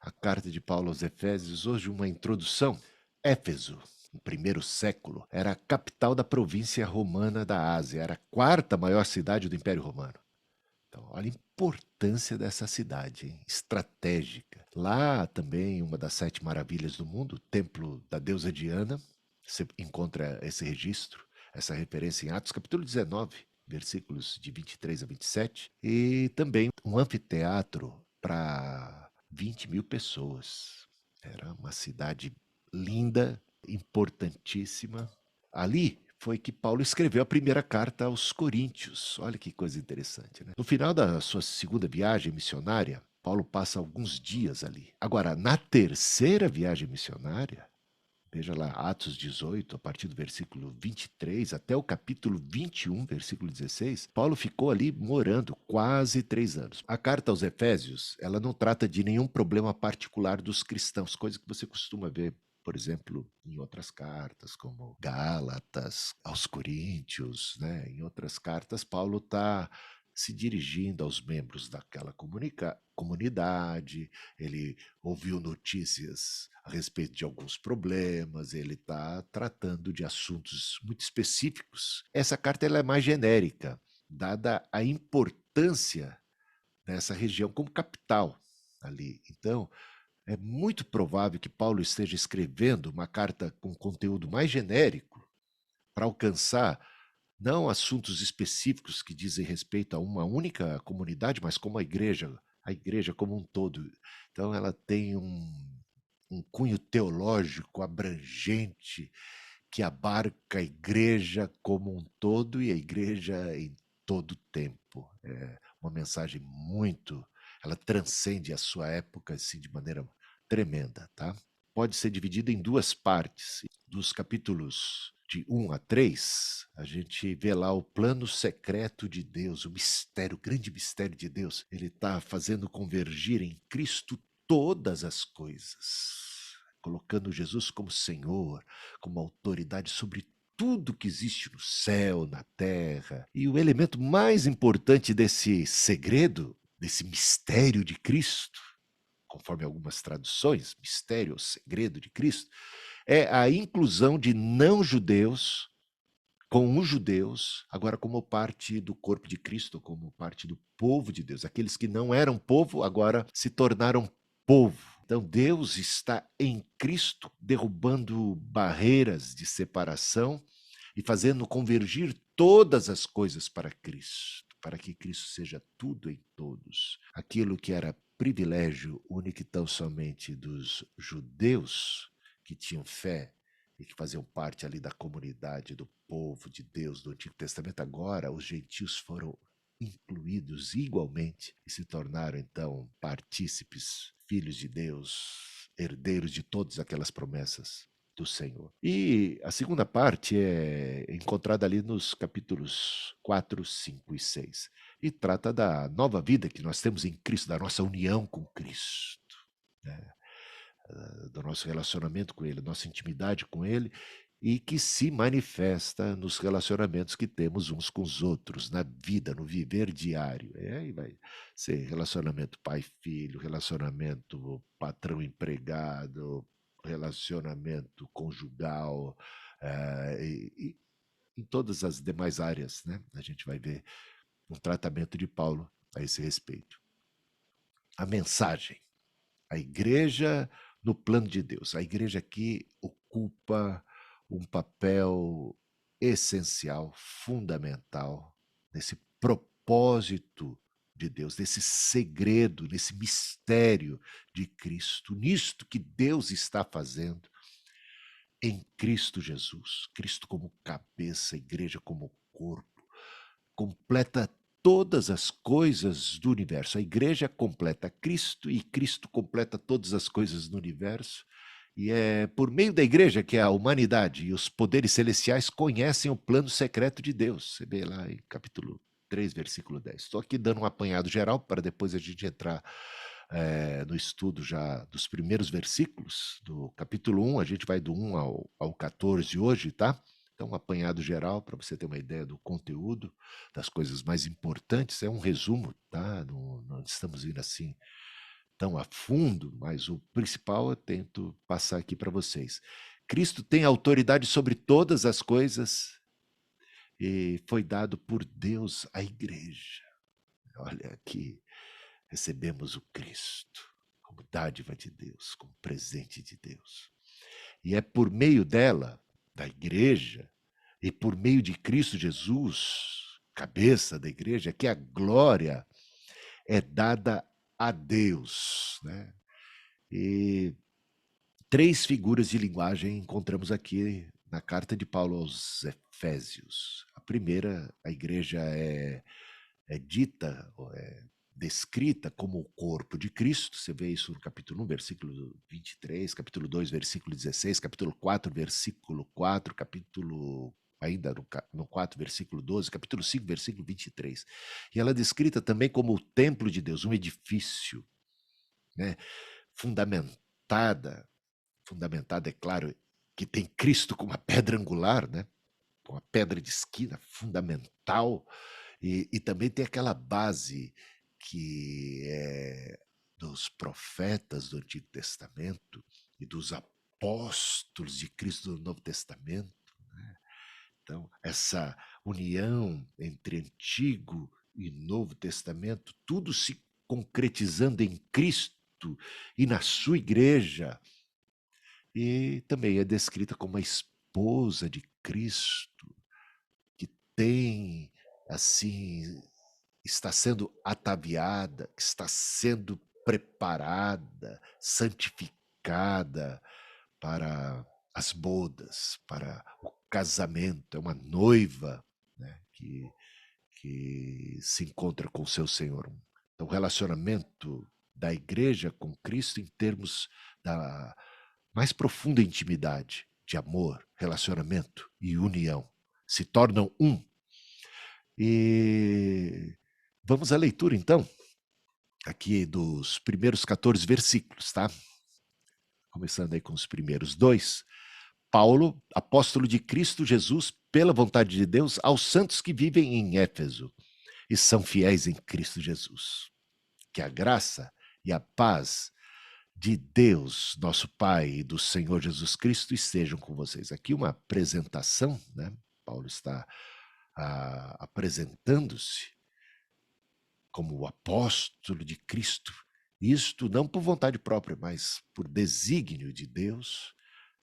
a carta de Paulo aos Efésios, hoje uma introdução. Éfeso, no primeiro século, era a capital da província romana da Ásia, era a quarta maior cidade do Império Romano. Então, olha a importância dessa cidade, hein? Estratégica. Lá também, uma das 7 maravilhas do mundo, o templo da deusa Diana, você encontra esse registro, essa referência em Atos capítulo 19, versículos de 23 a 27, e também um anfiteatro para 20 mil pessoas. Era uma cidade linda, importantíssima. Ali foi que Paulo escreveu a primeira carta aos Coríntios. Olha que coisa interessante, né? No final da sua segunda viagem missionária, Paulo passa alguns dias ali. Agora, na terceira viagem missionária, veja lá, Atos 18, a partir do versículo 23 até o capítulo 21, versículo 16, Paulo ficou ali morando quase 3 anos. A carta aos Efésios, ela não trata de nenhum problema particular dos cristãos, coisa que você costuma ver, por exemplo, em outras cartas, como Gálatas, aos Coríntios, né? Em outras cartas, Paulo está se dirigindo aos membros daquela comunidade, ele ouviu notícias a respeito de alguns problemas, ele está tratando de assuntos muito específicos. Essa carta ela é mais genérica, dada a importância dessa região como capital ali. Então, é muito provável que Paulo esteja escrevendo uma carta com conteúdo mais genérico para alcançar não assuntos específicos que dizem respeito a uma única comunidade, mas como a igreja como um todo. Então, ela tem um cunho teológico abrangente que abarca a igreja como um todo e a igreja em todo o tempo. É uma mensagem muito, ela transcende a sua época assim de maneira tremenda, tá? Pode ser dividida em duas partes. Dos capítulos de 1 a 3, a gente vê lá o plano secreto de Deus, o mistério, o grande mistério de Deus. Ele está fazendo convergir em Cristo todas as coisas, colocando Jesus como Senhor, como autoridade sobre tudo que existe no céu, na terra. E o elemento mais importante desse segredo, desse mistério de Cristo, conforme algumas traduções, mistério ou segredo de Cristo, é a inclusão de não-judeus com os judeus, agora como parte do corpo de Cristo, como parte do povo de Deus. Aqueles que não eram povo, agora se tornaram povo. Então Deus está em Cristo, derrubando barreiras de separação e fazendo convergir todas as coisas para Cristo, para que Cristo seja tudo em todos. Aquilo que era privilégio único e tão somente dos judeus que tinham fé e que faziam parte ali da comunidade do povo de Deus do Antigo Testamento, agora os gentios foram incluídos igualmente e se tornaram então partícipes, filhos de Deus, herdeiros de todas aquelas promessas do Senhor. E a segunda parte é encontrada ali nos capítulos 4, 5 e 6 e trata da nova vida que nós temos em Cristo, da nossa união com Cristo, né? Do nosso relacionamento com Ele, nossa intimidade com Ele, e que se manifesta nos relacionamentos que temos uns com os outros, na vida, no viver diário. Aí vai ser relacionamento pai-filho, relacionamento patrão-empregado, relacionamento conjugal, e em todas as demais áreas, né? A gente vai ver um tratamento de Paulo a esse respeito. A mensagem. A igreja no plano de Deus. A igreja aqui ocupa um papel essencial, fundamental, nesse propósito de Deus, nesse segredo, nesse mistério de Cristo, nisto que Deus está fazendo em Cristo Jesus. Cristo como cabeça, a igreja como corpo, completa todas as coisas do universo. A igreja completa Cristo e Cristo completa todas as coisas do universo. E é por meio da igreja que a humanidade e os poderes celestiais conhecem o plano secreto de Deus. Você vê lá em capítulo 3, versículo 10. Estou aqui dando um apanhado geral para depois a gente entrar no estudo já dos primeiros versículos do capítulo 1. A gente vai do 1 ao 14 hoje, tá? Então, um apanhado geral para você ter uma ideia do conteúdo, das coisas mais importantes. É um resumo, tá? Não estamos indo assim tão a fundo, mas o principal eu tento passar aqui para vocês. Cristo tem autoridade sobre todas as coisas e foi dado por Deus à igreja. Olha aqui, recebemos o Cristo como dádiva de Deus, como presente de Deus. E é por meio dela, da igreja, e por meio de Cristo Jesus, cabeça da igreja, que a glória é dada a Deus, né? E três figuras de linguagem encontramos aqui na carta de Paulo aos Efésios. A primeira, a igreja é dita, descrita como o corpo de Cristo. Você vê isso no capítulo 1, versículo 23, capítulo 2, versículo 16, capítulo 4, versículo 4, capítulo ainda no 4, versículo 12, capítulo 5, versículo 23. E ela é descrita também como o templo de Deus, um edifício, né, fundamentada, é claro, que tem Cristo como a pedra angular, né, uma pedra de esquina fundamental, e também tem aquela base que é dos profetas do Antigo Testamento e dos apóstolos de Cristo do Novo Testamento, né? Então, essa união entre Antigo e Novo Testamento, tudo se concretizando em Cristo e na sua igreja, e também é descrita como a esposa de Cristo, que tem, assim, está sendo ataviada, está sendo preparada, santificada para as bodas, para o casamento. É uma noiva, né, que se encontra com o seu Senhor. Então, o relacionamento da igreja com Cristo em termos da mais profunda intimidade, de amor, relacionamento e união. Se tornam um. E vamos à leitura, então, aqui dos primeiros 14 versículos, tá? Começando aí com os primeiros dois. Paulo, apóstolo de Cristo Jesus, pela vontade de Deus, aos santos que vivem em Éfeso e são fiéis em Cristo Jesus. Que a graça e a paz de Deus, nosso Pai, e do Senhor Jesus Cristo estejam com vocês. Aqui uma apresentação, né? Paulo está apresentando-se como o apóstolo de Cristo, isto não por vontade própria, mas por desígnio de Deus,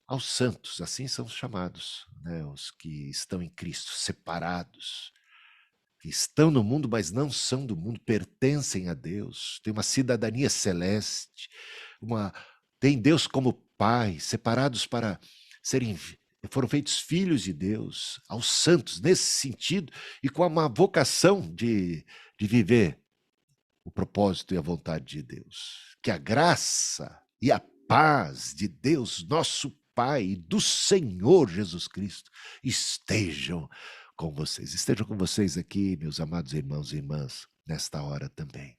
aos santos, assim são chamados, né? Os que estão em Cristo, separados, que estão no mundo, mas não são do mundo, pertencem a Deus, têm uma cidadania celeste, têm Deus como Pai, separados para foram feitos filhos de Deus, aos santos, nesse sentido, e com uma vocação de viver o propósito e a vontade de Deus. Que a graça e a paz de Deus, nosso Pai, e do Senhor Jesus Cristo, estejam com vocês. Estejam com vocês aqui, meus amados irmãos e irmãs, nesta hora também.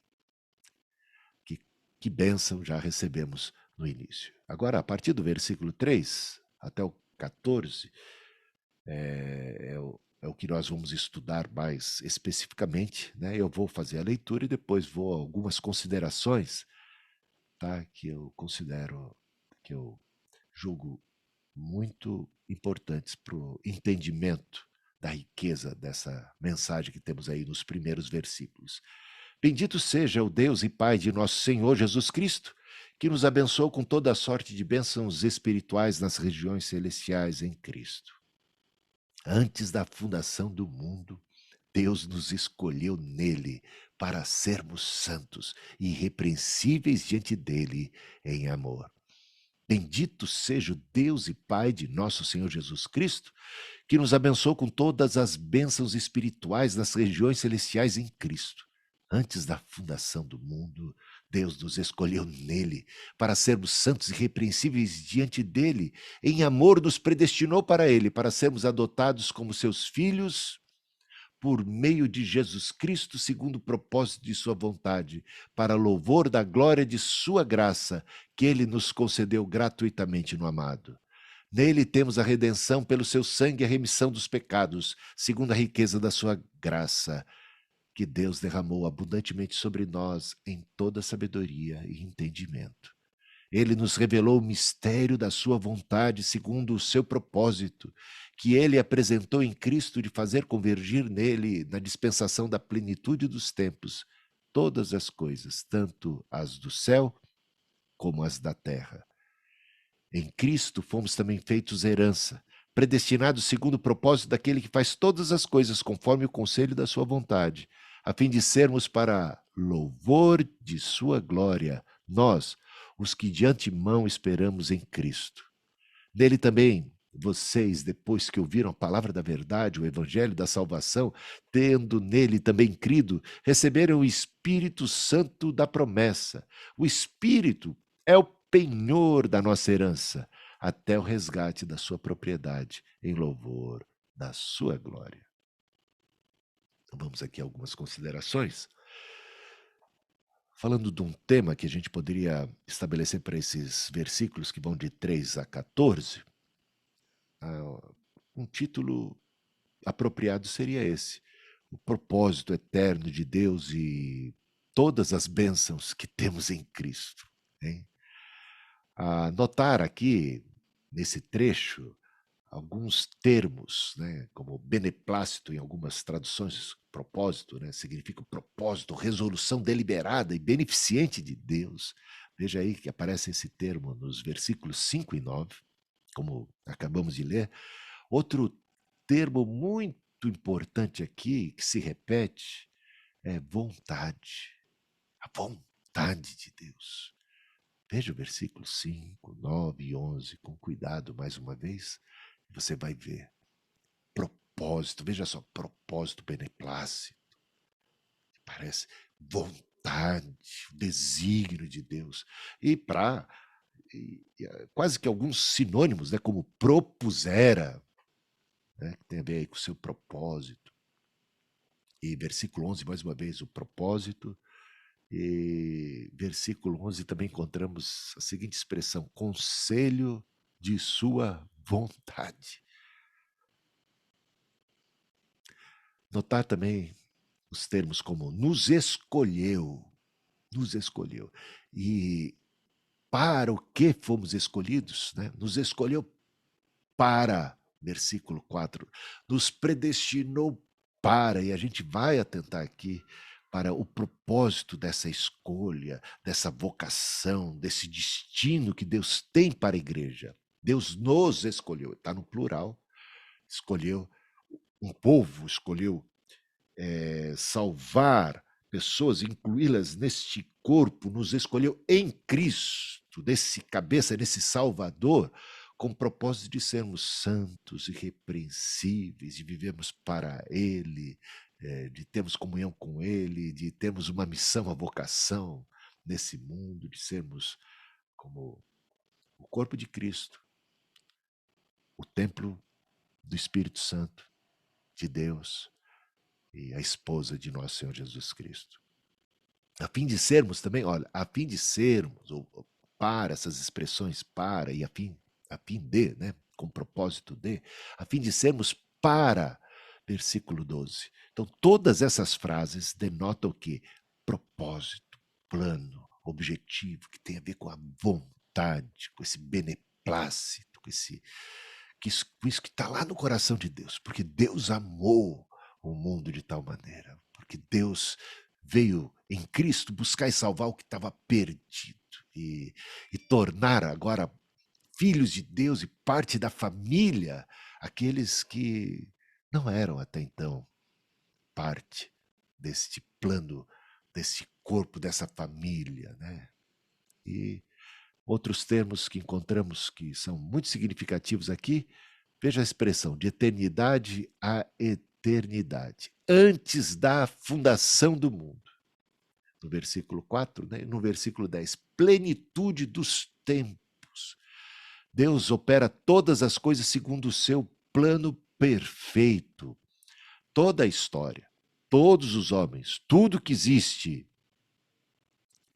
Que bênção já recebemos no início. Agora, a partir do versículo 3 até o 14, é o que nós vamos estudar mais especificamente, né? Eu vou fazer a leitura e depois vou a algumas considerações, tá? Que eu julgo muito importantes para o entendimento da riqueza dessa mensagem que temos aí nos primeiros versículos. Bendito seja o Deus e Pai de nosso Senhor Jesus Cristo, que nos abençoou com toda a sorte de bênçãos espirituais nas regiões celestiais em Cristo. Antes da fundação do mundo, Deus nos escolheu nele para sermos santos e irrepreensíveis diante dele em amor. Bendito seja o Deus e Pai de nosso Senhor Jesus Cristo, que nos abençoou com todas as bênçãos espirituais nas regiões celestiais em Cristo. Antes da fundação do mundo, Deus nos escolheu nele para sermos santos e irrepreensíveis diante dele. Em amor nos predestinou para ele, para sermos adotados como seus filhos por meio de Jesus Cristo, segundo o propósito de sua vontade, para louvor da glória de sua graça, que ele nos concedeu gratuitamente no amado. Nele temos a redenção pelo seu sangue e a remissão dos pecados, segundo a riqueza da sua graça, que Deus derramou abundantemente sobre nós em toda sabedoria e entendimento. Ele nos revelou o mistério da sua vontade segundo o seu propósito, que ele apresentou em Cristo de fazer convergir nele, na dispensação da plenitude dos tempos, todas as coisas, tanto as do céu como as da terra. Em Cristo fomos também feitos herança, predestinados segundo o propósito daquele que faz todas as coisas conforme o conselho da sua vontade, a fim de sermos para louvor de sua glória, nós, os que de antemão esperamos em Cristo. Nele também, vocês, depois que ouviram a palavra da verdade, o evangelho da salvação, tendo nele também crido, receberam o Espírito Santo da promessa. O Espírito é o penhor da nossa herança, até o resgate da sua propriedade, em louvor da sua glória. Então vamos aqui a algumas considerações. Falando de um tema que a gente poderia estabelecer para esses versículos que vão de 3 a 14, um título apropriado seria esse: o propósito eterno de Deus e todas as bênçãos que temos em Cristo. Hein? Notar aqui, nesse trecho, alguns termos, né, como beneplácito em algumas traduções, propósito, né, significa propósito, resolução deliberada e beneficente de Deus. Veja aí que aparece esse termo nos versículos 5 e 9, como acabamos de ler. Outro termo muito importante aqui, que se repete, é vontade. A vontade de Deus. Veja o versículo 5, 9 e 11, com cuidado mais uma vez, e você vai ver. Propósito, veja só, propósito beneplácito. Parece vontade, desígnio de Deus. E para quase que alguns sinônimos, né, como propusera, né, que tem a ver aí com o seu propósito. E versículo 11, mais uma vez, o propósito. E versículo 11 também encontramos a seguinte expressão: conselho de sua vontade. Notar também os termos como nos escolheu, e para o que fomos escolhidos, né? Nos escolheu para, versículo 4, nos predestinou para, e a gente vai atentar aqui para o propósito dessa escolha, dessa vocação, desse destino que Deus tem para a igreja. Deus nos escolheu, está no plural, escolheu um povo, escolheu salvar pessoas, incluí-las neste corpo, nos escolheu em Cristo, nesse cabeça, nesse Salvador, com o propósito de sermos santos, irrepreensíveis, de vivermos para Ele, de termos comunhão com Ele, de termos uma missão, uma vocação nesse mundo, de sermos como o corpo de Cristo, o templo do Espírito Santo, de Deus, e a esposa de nosso Senhor Jesus Cristo. A fim de sermos também, olha, a fim de sermos, ou para, essas expressões para e a fim de, né, com propósito de, a fim de sermos para, versículo 12. Então, todas essas frases denotam o quê? Propósito, plano, objetivo, que tem a ver com a vontade, com esse beneplácito, com isso que está lá no coração de Deus, porque Deus amou o mundo de tal maneira, porque Deus veio em Cristo buscar e salvar o que estava perdido e tornar agora filhos de Deus e parte da família aqueles que não eram até então parte deste plano, desse corpo, dessa família, né? E outros termos que encontramos que são muito significativos aqui, veja a expressão de eternidade a eternidade, antes da fundação do mundo. No versículo 4, né? No versículo 10, plenitude dos tempos. Deus opera todas as coisas segundo o seu plano perfeito. Toda a história, todos os homens, tudo que existe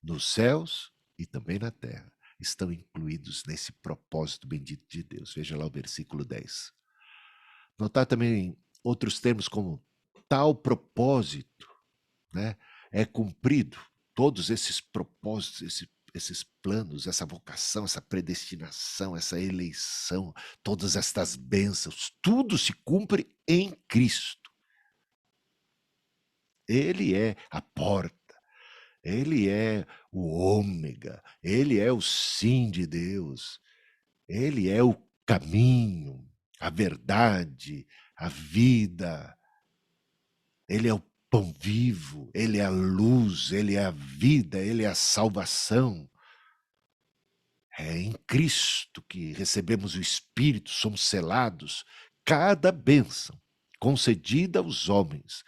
nos céus e também na terra, estão incluídos nesse propósito bendito de Deus. Veja lá o versículo 10. Notar também outros termos como tal propósito, né, é cumprido, todos esses propósitos, esses planos, essa vocação, essa predestinação, essa eleição, todas estas bênçãos, tudo se cumpre em Cristo. Ele é a porta, ele é o ômega, ele é o sim de Deus, ele é o caminho, a verdade, a vida, ele é o pão vivo, ele é a luz, ele é a vida, ele é a salvação. É em Cristo que recebemos o Espírito, somos selados. Cada bênção concedida aos homens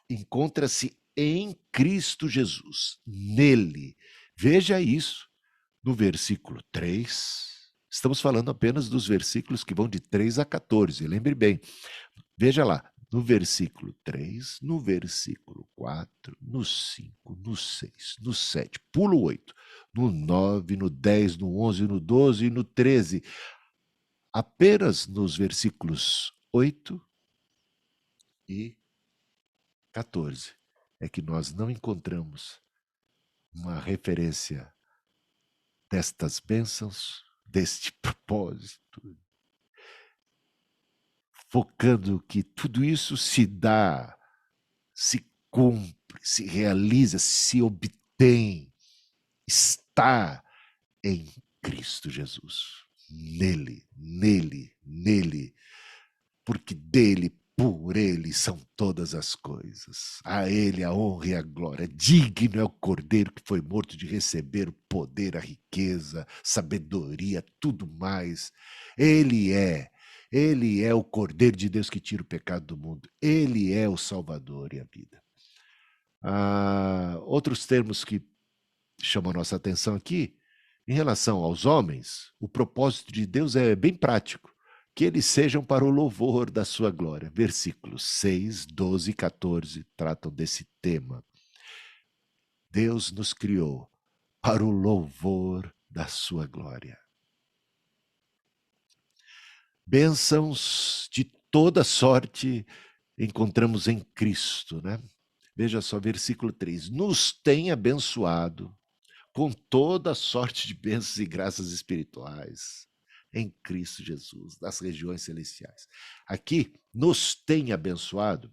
encontra-se em Cristo Jesus, nele. Veja isso no versículo 3. Estamos falando apenas dos versículos que vão de 3 a 14, lembre bem. Veja lá, no versículo 3, no versículo 4, no 5, no 6, no 7, pulo 8, no 9, no 10, no 11, no 12 e no 13. Apenas nos versículos 8 e 14 é que nós não encontramos uma referência destas bênçãos, deste propósito, focando que tudo isso se dá, se cumpre, se realiza, se obtém, está em Cristo Jesus. Nele, porque dele, por ele são todas as coisas. A ele a honra e a glória. Digno é o Cordeiro que foi morto de receber o poder, a riqueza, sabedoria, tudo mais. Ele é o Cordeiro de Deus que tira o pecado do mundo. Ele é o Salvador e a vida. Outros termos que chamam a nossa atenção aqui, em relação aos homens, o propósito de Deus é bem prático, que eles sejam para o louvor da sua glória. Versículos 6, 12 e 14 tratam desse tema. Deus nos criou para o louvor da sua glória. Bênçãos de toda sorte encontramos em Cristo, né? Veja só, versículo 3. Nos tem abençoado com toda sorte de bênçãos e graças espirituais em Cristo Jesus, nas regiões celestiais. Aqui, nos tem abençoado,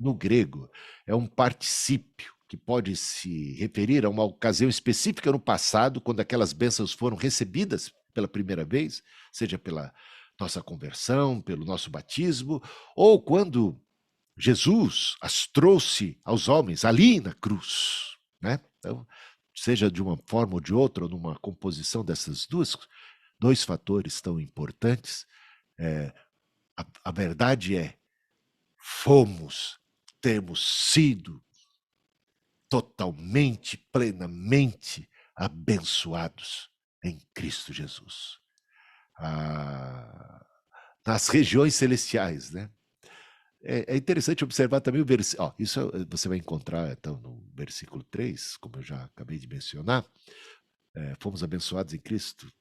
no grego, é um particípio que pode se referir a uma ocasião específica no passado, quando aquelas bênçãos foram recebidas pela primeira vez, seja pela nossa conversão, pelo nosso batismo, ou quando Jesus as trouxe aos homens ali na cruz, né? Então, seja de uma forma ou de outra, ou numa composição dessas dois fatores tão importantes, a verdade é, temos sido totalmente, plenamente abençoados em Cristo Jesus. Nas regiões celestiais, né? É interessante observar também o versículo. Isso você vai encontrar então no versículo 3, como eu já acabei de mencionar. Fomos abençoados em Cristo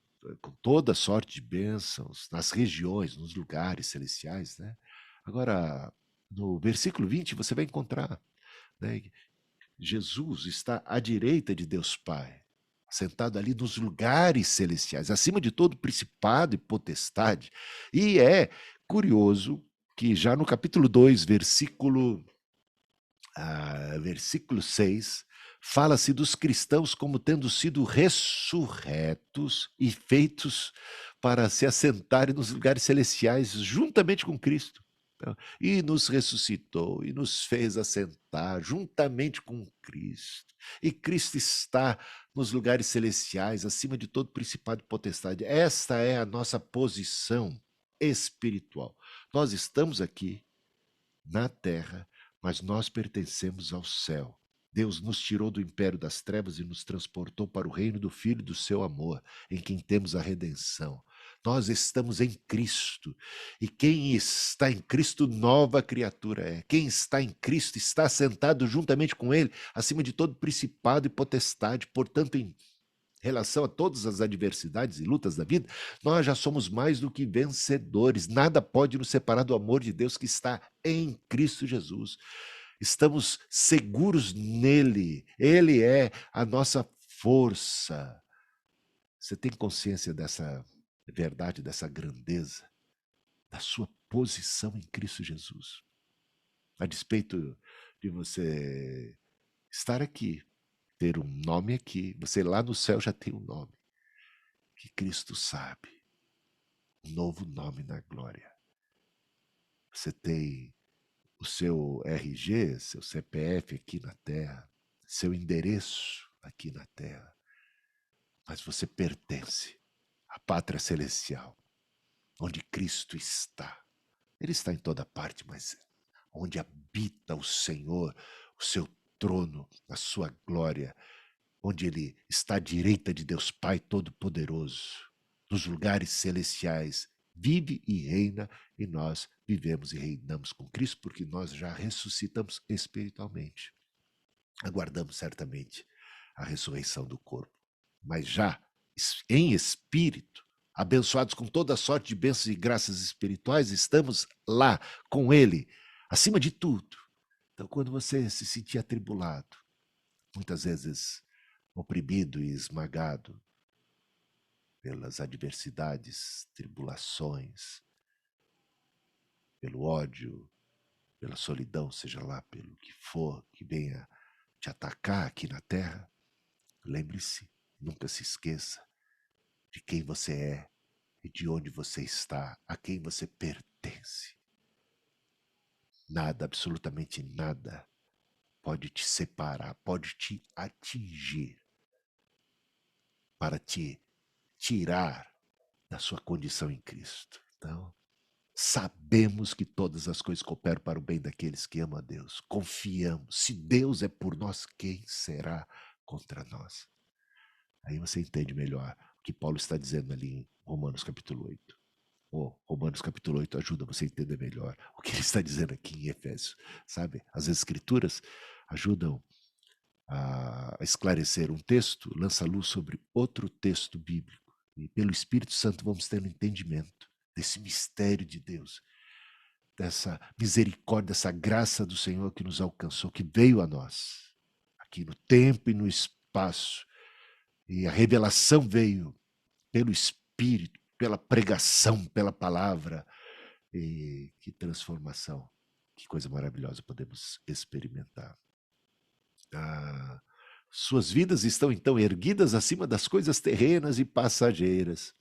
com toda sorte de bênçãos nas regiões, nos lugares celestiais, né? Agora, no versículo 20, você vai encontrar, né, Jesus está à direita de Deus Pai, sentado ali nos lugares celestiais, acima de todo principado e potestade. E é curioso que já no capítulo 2, versículo 6, fala-se dos cristãos como tendo sido ressurretos e feitos para se assentarem nos lugares celestiais juntamente com Cristo. E nos ressuscitou e nos fez assentar juntamente com Cristo. E Cristo está nos lugares celestiais, acima de todo principado e potestade. Esta é a nossa posição espiritual. Nós estamos aqui na terra, mas nós pertencemos ao céu. Deus nos tirou do império das trevas e nos transportou para o reino do Filho do seu amor, em quem temos a redenção. Nós estamos em Cristo, e quem está em Cristo, nova criatura é. Quem está em Cristo está sentado juntamente com Ele, acima de todo principado e potestade. Portanto, relação a todas as adversidades e lutas da vida, nós já somos mais do que vencedores. Nada pode nos separar do amor de Deus que está em Cristo Jesus. Estamos seguros nele. Ele é a nossa força. Você tem consciência dessa verdade, dessa grandeza, da sua posição em Cristo Jesus? A despeito de você estar aqui, ter um nome aqui, você lá no céu já tem um nome, que Cristo sabe, um novo nome na glória. Você tem o seu RG, seu CPF aqui na terra, seu endereço aqui na terra, mas você pertence à pátria celestial, onde Cristo está. Ele está em toda parte, mas onde habita o Senhor, o seu trono, a sua glória, onde ele está à direita de Deus Pai Todo-Poderoso, nos lugares celestiais, vive e reina, e nós vivemos e reinamos com Cristo, porque nós já ressuscitamos espiritualmente. Aguardamos certamente a ressurreição do corpo, mas já em espírito, abençoados com toda sorte de bênçãos e graças espirituais, estamos lá com ele, acima de tudo. Então, quando você se sentir atribulado, muitas vezes oprimido e esmagado pelas adversidades, tribulações, pelo ódio, pela solidão, seja lá pelo que for que venha te atacar aqui na terra, lembre-se, nunca se esqueça de quem você é e de onde você está, a quem você pertence. Nada, absolutamente nada, pode te separar, pode te atingir para te tirar da sua condição em Cristo. Então, sabemos que todas as coisas cooperam para o bem daqueles que amam a Deus. Confiamos. Se Deus é por nós, quem será contra nós? Aí você entende melhor o que Paulo está dizendo ali em Romanos capítulo 8. Romanos capítulo 8 ajuda você a entender melhor o que ele está dizendo aqui em Efésios. Sabe, as escrituras ajudam a esclarecer um texto, lança luz sobre outro texto bíblico. E pelo Espírito Santo vamos ter um entendimento desse mistério de Deus, dessa misericórdia, dessa graça do Senhor que nos alcançou, que veio a nós, aqui no tempo e no espaço. E a revelação veio pelo Espírito, pela pregação, pela palavra. E que transformação, que coisa maravilhosa podemos experimentar. Suas vidas estão então erguidas acima das coisas terrenas e passageiras.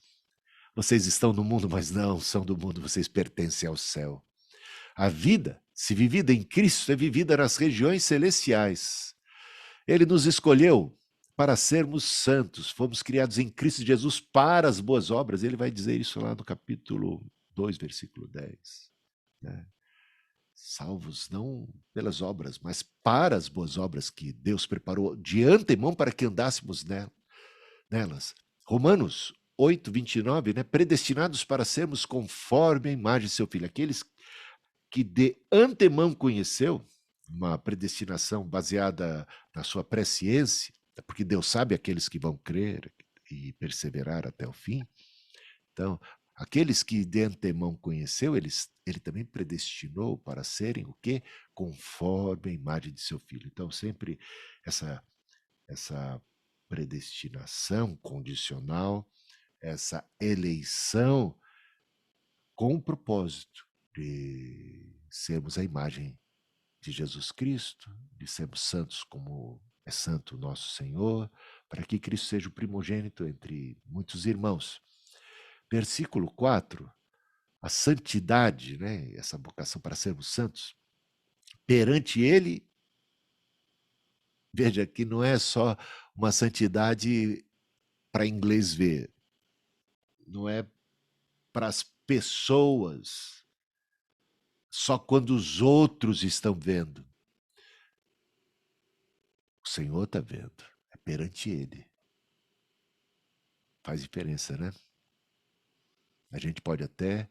Vocês estão no mundo, mas não são do mundo, vocês pertencem ao céu. A vida, se vivida em Cristo, é vivida nas regiões celestiais. Ele nos escolheu para sermos santos, fomos criados em Cristo Jesus para as boas obras. Ele vai dizer isso lá no capítulo 2, versículo 10. Né? Salvos não pelas obras, mas para as boas obras que Deus preparou de antemão para que andássemos nelas. Romanos 8, 29, né? Predestinados para sermos conforme a imagem de seu Filho. Aqueles que de antemão conheceu, uma predestinação baseada na sua presciência, porque Deus sabe aqueles que vão crer e perseverar até o fim. Então, aqueles que de antemão conheceu, ele também predestinou para serem o quê? Conforme a imagem de seu Filho. Então, sempre essa predestinação condicional, essa eleição com o propósito de sermos a imagem de Jesus Cristo, de sermos santos como é santo o nosso Senhor, para que Cristo seja o primogênito entre muitos irmãos. Versículo 4, a santidade, né, essa vocação para sermos santos, perante Ele, veja que não é só uma santidade para inglês ver, não é para as pessoas, só quando os outros estão vendo. O Senhor está vendo, é perante Ele. Faz diferença, né? A gente pode até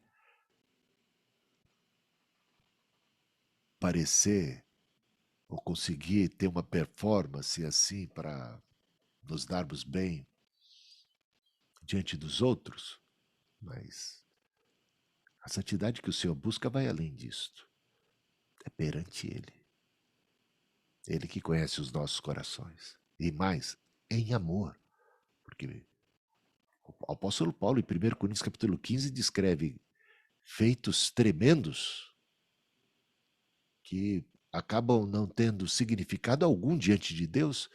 parecer ou conseguir ter uma performance assim para nos darmos bem, diante dos outros, mas a santidade que o Senhor busca vai além disto. É perante Ele. Ele que conhece os nossos corações. E mais, em amor. Porque o apóstolo Paulo, em 1 Coríntios capítulo 15, descreve feitos tremendos que acabam não tendo significado algum diante de Deus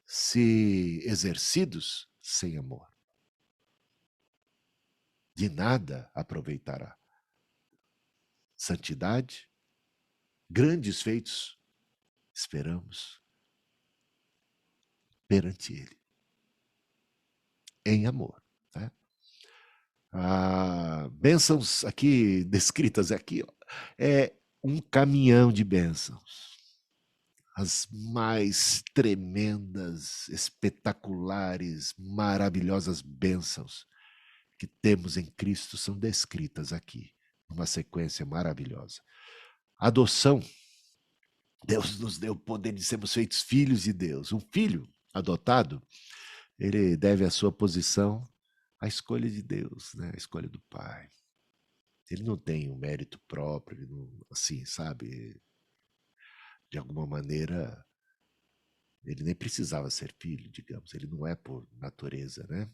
se exercidos sem amor. De nada aproveitará. Santidade, grandes feitos, esperamos perante Ele, em amor. Né? Bênçãos aqui descritas aqui, ó, é um caminhão de bênçãos. As mais tremendas, espetaculares, maravilhosas bênçãos que temos em Cristo são descritas aqui, numa sequência maravilhosa. Adoção. Deus nos deu o poder de sermos feitos filhos de Deus. Um filho adotado, ele deve a sua posição à escolha de Deus, né? A escolha do Pai. Ele não tem um mérito próprio, ele não, assim, sabe? De alguma maneira, ele nem precisava ser filho, digamos. Ele não é por natureza, né?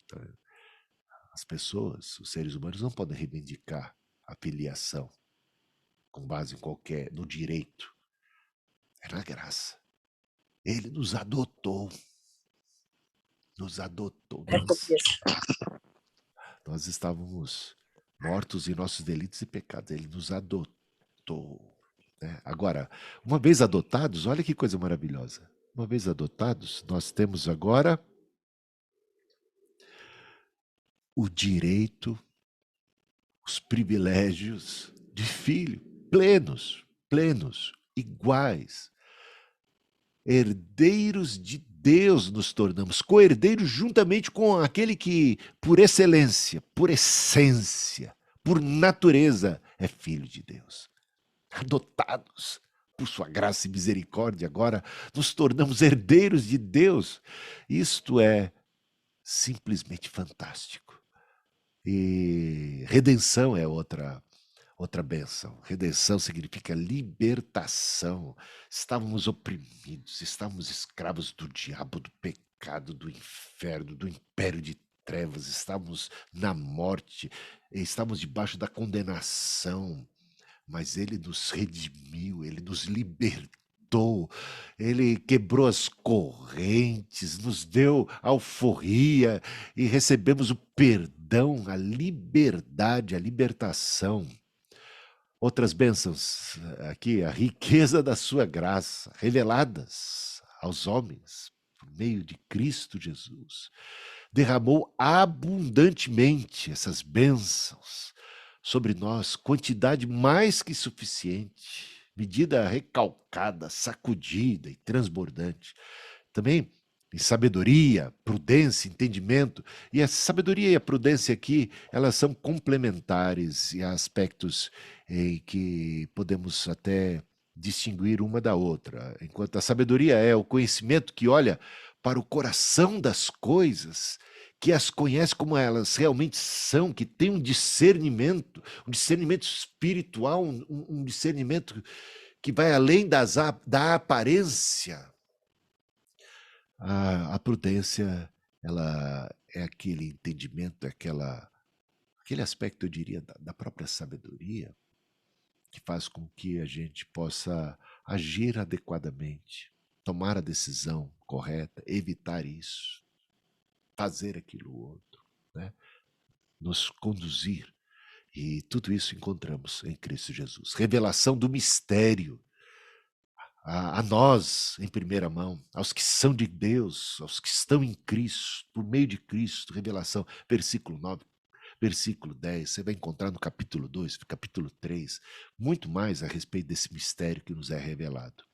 Então, as pessoas, os seres humanos, não podem reivindicar a filiação com base em qualquer, no direito. É na graça. Ele nos adotou. Nos adotou. Nós estávamos mortos em nossos delitos e pecados. Ele nos adotou. Né? Agora, uma vez adotados, olha que coisa maravilhosa. Uma vez adotados, nós temos agora o direito, os privilégios de filho, plenos, iguais. Herdeiros de Deus nos tornamos, co-herdeiros juntamente com aquele que, por excelência, por essência, por natureza, é filho de Deus. Adotados por sua graça e misericórdia, agora nos tornamos herdeiros de Deus. Isto é simplesmente fantástico. E redenção é outra bênção. Redenção significa libertação. Estávamos oprimidos, estávamos escravos do diabo, do pecado, do inferno, do império de trevas, estávamos na morte, estávamos debaixo da condenação, mas ele nos redimiu, ele nos libertou, ele quebrou as correntes, nos deu alforria e recebemos o perdão, a liberdade, a libertação. Outras bênçãos aqui, a riqueza da sua graça, reveladas aos homens por meio de Cristo Jesus. Derramou abundantemente essas bênçãos sobre nós, quantidade mais que suficiente, medida recalcada, sacudida e transbordante. Também em sabedoria, prudência, entendimento. E a sabedoria e a prudência aqui, elas são complementares e há aspectos em que podemos até distinguir uma da outra. Enquanto a sabedoria é o conhecimento que olha para o coração das coisas, que as conhece como elas realmente são, que tem um discernimento espiritual, um discernimento que vai além da aparência. A prudência, ela é aquele entendimento, aquele aspecto, eu diria, da própria sabedoria, que faz com que a gente possa agir adequadamente, tomar a decisão correta, evitar isso, fazer aquilo outro, né? Nos conduzir. E tudo isso encontramos em Cristo Jesus. Revelação do mistério a nós, em primeira mão, aos que são de Deus, aos que estão em Cristo, por meio de Cristo, revelação, versículo 9, versículo 10, você vai encontrar no capítulo 2, capítulo 3, muito mais a respeito desse mistério que nos é revelado.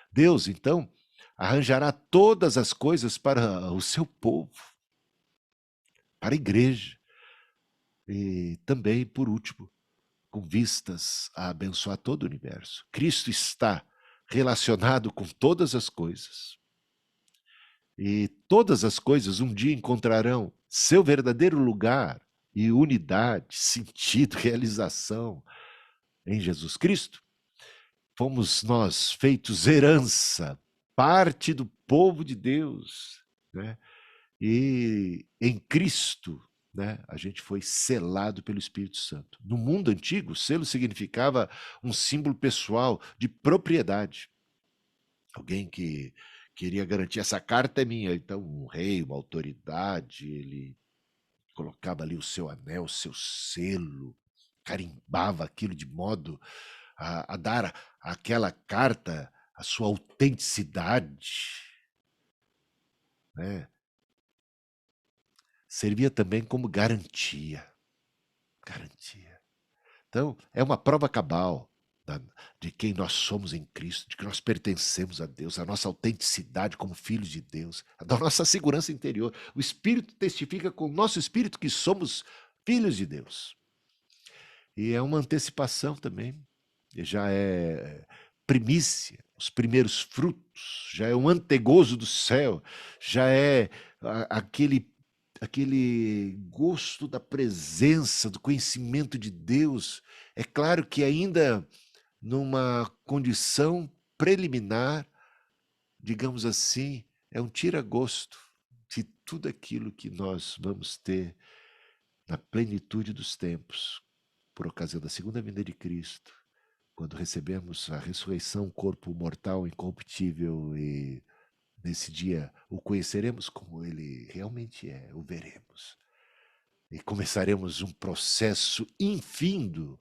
Deus, então, arranjará todas as coisas para o seu povo, para a igreja, e também, por último, com vistas a abençoar todo o universo. Cristo está relacionado com todas as coisas. E todas as coisas um dia encontrarão seu verdadeiro lugar e unidade, sentido, realização em Jesus Cristo. Fomos nós feitos herança, parte do povo de Deus, né? E em Cristo, né, a gente foi selado pelo Espírito Santo. No mundo antigo, selo significava um símbolo pessoal de propriedade. Alguém que queria garantir, essa carta é minha. Então, um rei, uma autoridade, ele colocava ali o seu anel, o seu selo, carimbava aquilo de modo a dar àquela carta a sua autenticidade, né? Servia também como garantia. Garantia. Então, é uma prova cabal de quem nós somos em Cristo, de que nós pertencemos a Deus, a nossa autenticidade como filhos de Deus, da nossa segurança interior. O Espírito testifica com o nosso espírito que somos filhos de Deus. E é uma antecipação também, já é primícia, os primeiros frutos, já é um antegozo do céu, já é aquele gosto da presença, do conhecimento de Deus. É claro que ainda numa condição preliminar, digamos assim, é um tira-gosto de tudo aquilo que nós vamos ter na plenitude dos tempos, por ocasião da segunda vinda de Cristo, quando recebemos a ressurreição, corpo mortal, incorruptível, e nesse dia o conheceremos como ele realmente é, o veremos. E começaremos um processo infindo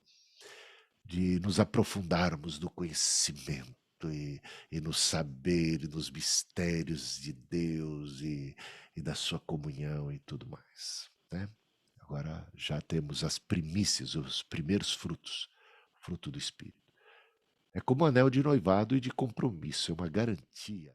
de nos aprofundarmos no conhecimento e no saber, e nos mistérios de Deus e da sua comunhão e tudo mais, né? Agora já temos as primícias, os primeiros frutos, fruto do Espírito. É como um anel de noivado e de compromisso, é uma garantia.